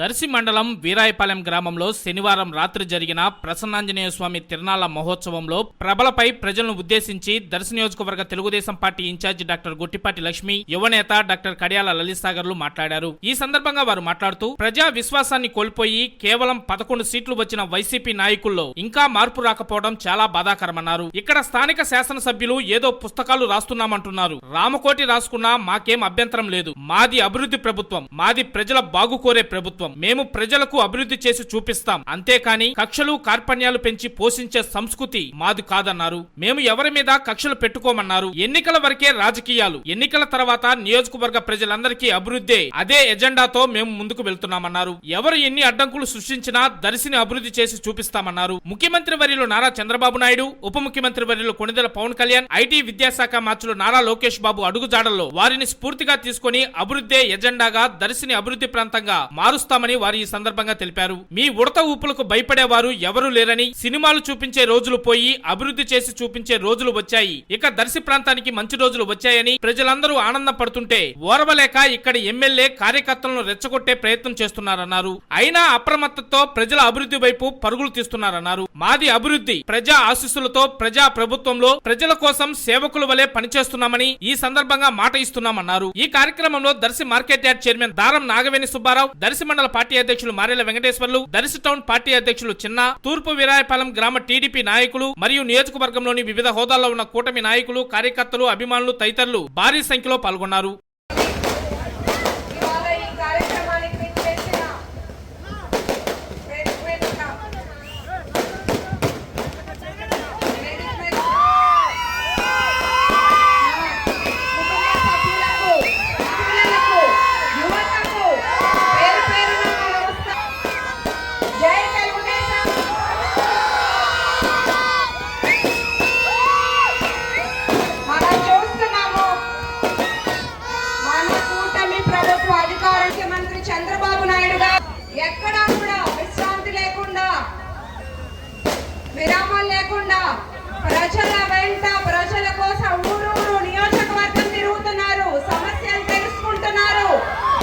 దర్శి మండలం వీరాయపాలెం గ్రామంలో శనివారం రాత్రి జరిగిన ప్రసన్నాంజనేయ స్వామి తిరునాళ్ల మహోత్సవంలో ప్రభలపై ప్రజలను ఉద్దేశించి దర్శి నియోజకవర్గ Telugu Desam party incharge doctor Gottipati Lakshmi, యువనేత డాక్టర్ కడియాల లలిత్ సాగర్లు మాట్లాడారు. ఈ సందర్భంగా వారు మాట్లాడుతూ ప్రజా విశ్వాసాన్ని కోల్పోయి కేవలం 11 సీట్లు వచ్చిన వైసీపీ నాయకుల్లో ఇంకా మార్పు రాకపోవడం చాలా బాధాకరమన్నారు. ఇక్కడ స్థానిక శాసనసభ్యులు ఏదో పుస్తకాలు రాస్తున్నామంటున్నారు. రామకోటి రాసుకున్నా మాకేం అభ్యంతరం లేదు. మాది అభివృద్ధి ప్రభుత్వం, మాది ప్రజల బాగు కోరే ప్రభుత్వం. మేము ప్రజలకు అభివృద్ధి చేసి చూపిస్తాం. అంతేకాని కక్షలు కార్పణ్యాలు పెంచి పోషించే సంస్కృతి మాది కాదన్నారు. మేము ఎవరి మీద కక్షలు పెట్టుకోమన్నారు. ఎన్నికల వరకే రాజకీయాలు, ఎన్నికల తర్వాత నియోజకవర్గ ప్రజలందరికీ అభివృద్ధి, అదే ఎజెండాతో మేము ముందుకు వెళ్తున్నామన్నారు. ఎవరు ఎన్ని అడ్డంకులు సృష్టించినా దర్శిని అభివృద్ధి చేసి చూపిస్తామన్నారు. ముఖ్యమంత్రి వర్యులు నారా చంద్రబాబు నాయుడు, ఉప ముఖ్యమంత్రి వర్యులు కొణిదెల పవన్ కళ్యాణ్, ఐటీ విద్యాశాఖ మంత్రులు నారా లోకేష్ బాబు అడుగుజాడల్లో వారిని స్ఫూర్తిగా తీసుకుని అభివృద్ధి ఎజెండాగా దర్శిని అభివృద్ధి ప్రాంతంగా మారుస్తామని వారు ఈ సందర్భంగా తెలిపారు. మీ ఉడత ఊపులకు భయపడేవారు ఎవరూ లేరని, సినిమాలు చూపించే రోజులు పోయి అభివృద్ధి చేసి చూపించే రోజులు వచ్చాయి. ఇక దర్శి ప్రాంతానికి మంచి రోజులు వచ్చాయని ప్రజలందరూ ఆనందం పడుతుంటే ఓర్వలేక ఇక్కడ ఎమ్మెల్యే కార్యకర్తలను రెచ్చగొట్టే ప్రయత్నం చేస్తున్నారన్నారు. అయినా అప్రమత్తతో ప్రజల అభివృద్ధి వైపు పరుగులు తీస్తున్నారన్నారు. మాది అభివృద్ధి, ప్రజా ఆశీస్సులతో ప్రజా ప్రభుత్వంలో ప్రజల కోసం సేవకుల వలె పనిచేస్తున్నామని ఈ సందర్భంగా మాట ఇస్తున్నామన్నారు. ఈ కార్యక్రమంలో దర్శి మార్కెట్ యార్డ్ చైర్మన్ దారం నాగవేణి సుబ్బారావు, దర్శి మండల పార్టీ అధ్యక్షులు మారెల వెంకటేశ్వర్లు, దర్శి టౌన్ పార్టీ అధ్యక్షులు చిన్న, తూర్పు వీరాయపాలెం గ్రామ టీడీపీ నాయకులు మరియు నియోజకవర్గంలోని వివిధ హోదాల్లో ఉన్న కూటమి నాయకులు, కార్యకర్తలు, అభిమానులు తదితరులు భారీ సంఖ్యలో పాల్గొన్నారు. చంద్రబాబు నాయుడు గారు ఎక్కడా కూడా విశ్రాంతి లేకుండా, విరామం లేకుండా ప్రజల వెంట, ప్రజల కోసం ఊరూరు నియోజకవర్గం తిరుగుతున్నారు. సమస్యలు తెలుసుకుంటున్నారు,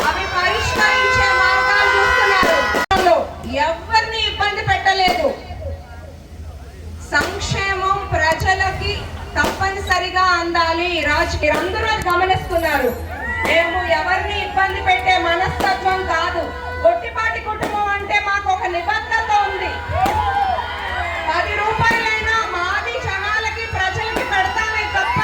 అవి పరిష్కరించే మార్గాలు చూస్తున్నారు. ఎవరిని ఇబ్బంది పెట్టలేదు. సంక్షేమం ప్రజలకి తప్పనిసరిగా అందాలి. రాజకీయ అందరూ గమనిస్తున్నారు. మేము ఎవరిని ఇబ్బంది పెట్టే మనస్తత్వం కాదు. గొట్టిపాటి కుటుంబం అంటే మాకు ఒక నిబద్ధత ఉంది. 10 రూపాయలైనా మాది జనాలకి, ప్రజలకి పెడతామే తప్ప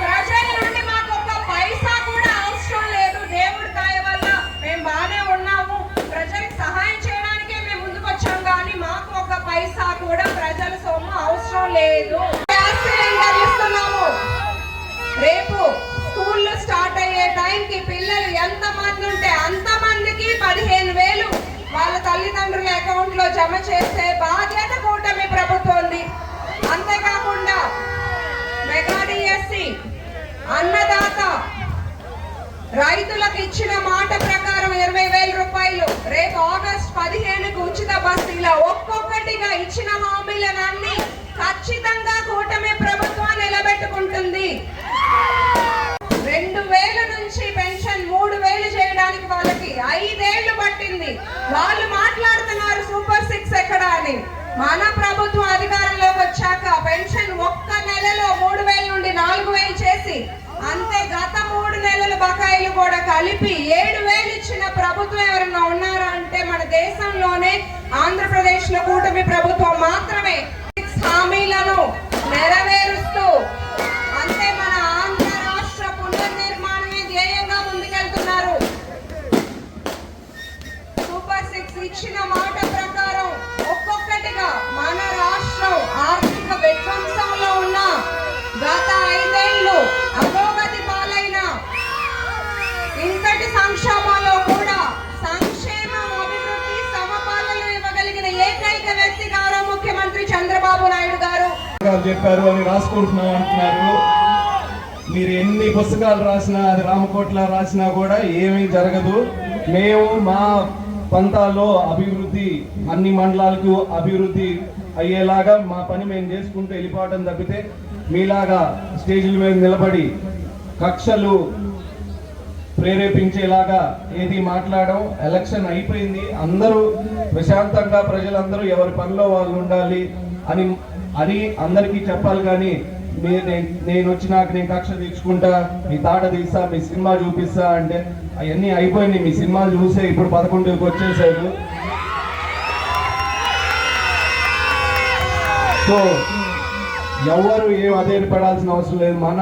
ప్రజల నుండి మాకు ఒక పైసా కూడా అవసరం లేదు. దేవుడి దయ వల్ల మేము బాగానే ఉన్నాము. ప్రజలకు సహాయం చేయడానికే మేము ముందుకు వచ్చాం, కానీ మాకు ఒక పైసా కూడా ప్రజల సొమ్ము అవసరం లేదు. గ్యాస్ సిలిండర్ ఇస్తున్నాము. రేపు స్కూళ్ళు స్టార్ట్ అయ్యే టైంకి పిల్లలు ఎంత మంది ఉంటే అంతమందికి 15,000 వాళ్ళ తల్లిదండ్రుల అకౌంట్ లో జమ చేసే బాధ్యత కూటమి ప్రభుత్వంది. అంతేకాకుండా మెగా డిఎస్సి, అన్నదాత, రైతులకు ఇచ్చిన మాట ప్రకారం 20,000 రూపాయలు, రేపు ఆగస్టు 15కు ఉచిత బస్తీలో ఒక్కొక్కటిగా ఇచ్చిన హామీలనన్నీ ఖచ్చితంగా కూటమి ప్రభుత్వం నిలబెట్టుకుంటుంది. 2,000 నుంచి పెన్షన్ 3,000 చేయడానికి వాళ్ళకి 5 ఏళ్లు పట్టింది. వాళ్ళు మాట్లాడుతున్నారు సూపర్ 6 ఎక్కడ అని. మన ప్రభుత్వం అధికారంలోకి వచ్చాక పెన్షన్ ఒక్క నెలలో 3,000 నుండి 4,000 చేసి, అంతే గత 3 నెలల బకాయిలు కూడా కలిపి 7,000 ఇచ్చిన ప్రభుత్వం ఎవరన్నా ఉన్నారా అంటే మన దేశంలోనే ఆంధ్రప్రదేశ్ లో కూటమి ప్రభుత్వం మాత్రమే. హామీలను నెరవేరుస్తూ అంతే మన ఆంధ్ర రాష్ట్ర పునర్నిర్మాణమే ధ్యేయంగా ముందుకెళ్తున్నారు. సూపర్ 6 ఇచ్చిన మాట ప్రకారం ఒక్కొక్కటిగా మన రాష్ట్రం ఆర్థిక విధ్వంసంలో ఉన్న, గత 5 ఏళ్లు అధోగతి పాలైన, ఇంతటి సంక్షోభంలో కూడా సంక్షేమం, అభివృద్ధి, సమపాలనలు ఇవ్వగలిగిన ఏకైక వ్యక్తి గౌరవ ముఖ్యమంత్రి చంద్రబాబు నాయుడు గారు. చెప్పారు అని రాసుకుంటున్నాం అంటున్నారు. మీరు ఎన్ని పుస్తకాలు రాసినా, అది రామకోట్ల రాసినా కూడా ఏమీ జరగదు. మేము మా పంతాల్లో అభివృద్ధి, అన్ని మండలాలకు అభివృద్ధి అయ్యేలాగా మా పని మేము చేసుకుంటూ వెళ్ళిపోవడం తప్పితే మీలాగా స్టేజీల మీద నిలబడి కక్షలు ప్రేరేపించేలాగా ఏది మాట్లాడడం. ఎలక్షన్ అయిపోయింది, అందరూ ప్రశాంతంగా ప్రజలందరూ ఎవరి పనిలో వాళ్ళు ఉండాలి అని అందరికీ చెప్పాలి. కానీ నేను వచ్చినాక నేను కక్ష తీర్చుకుంటా, మీ తాట తీస్తా, మీ సినిమా చూపిస్తా అంటే అవన్నీ అయిపోయింది. మీ సినిమాలు చూసే ఇప్పుడు 11కి వచ్చేసారు. సో ఎవరు ఏం అధైర్యపడాల్సిన అవసరం లేదు. మన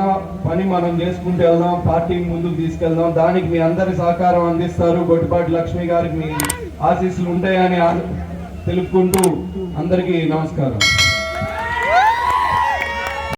పని మనం చేసుకుంటూ వెళ్దాం, పార్టీని ముందుకు తీసుకెళ్దాం. దానికి మీ అందరి సహకారం అందిస్తారు. గొట్టిపాటి లక్ష్మి గారికి మీ ఆశీస్సులు ఉంటాయని తెలుపుకుంటూ అందరికీ నమస్కారం.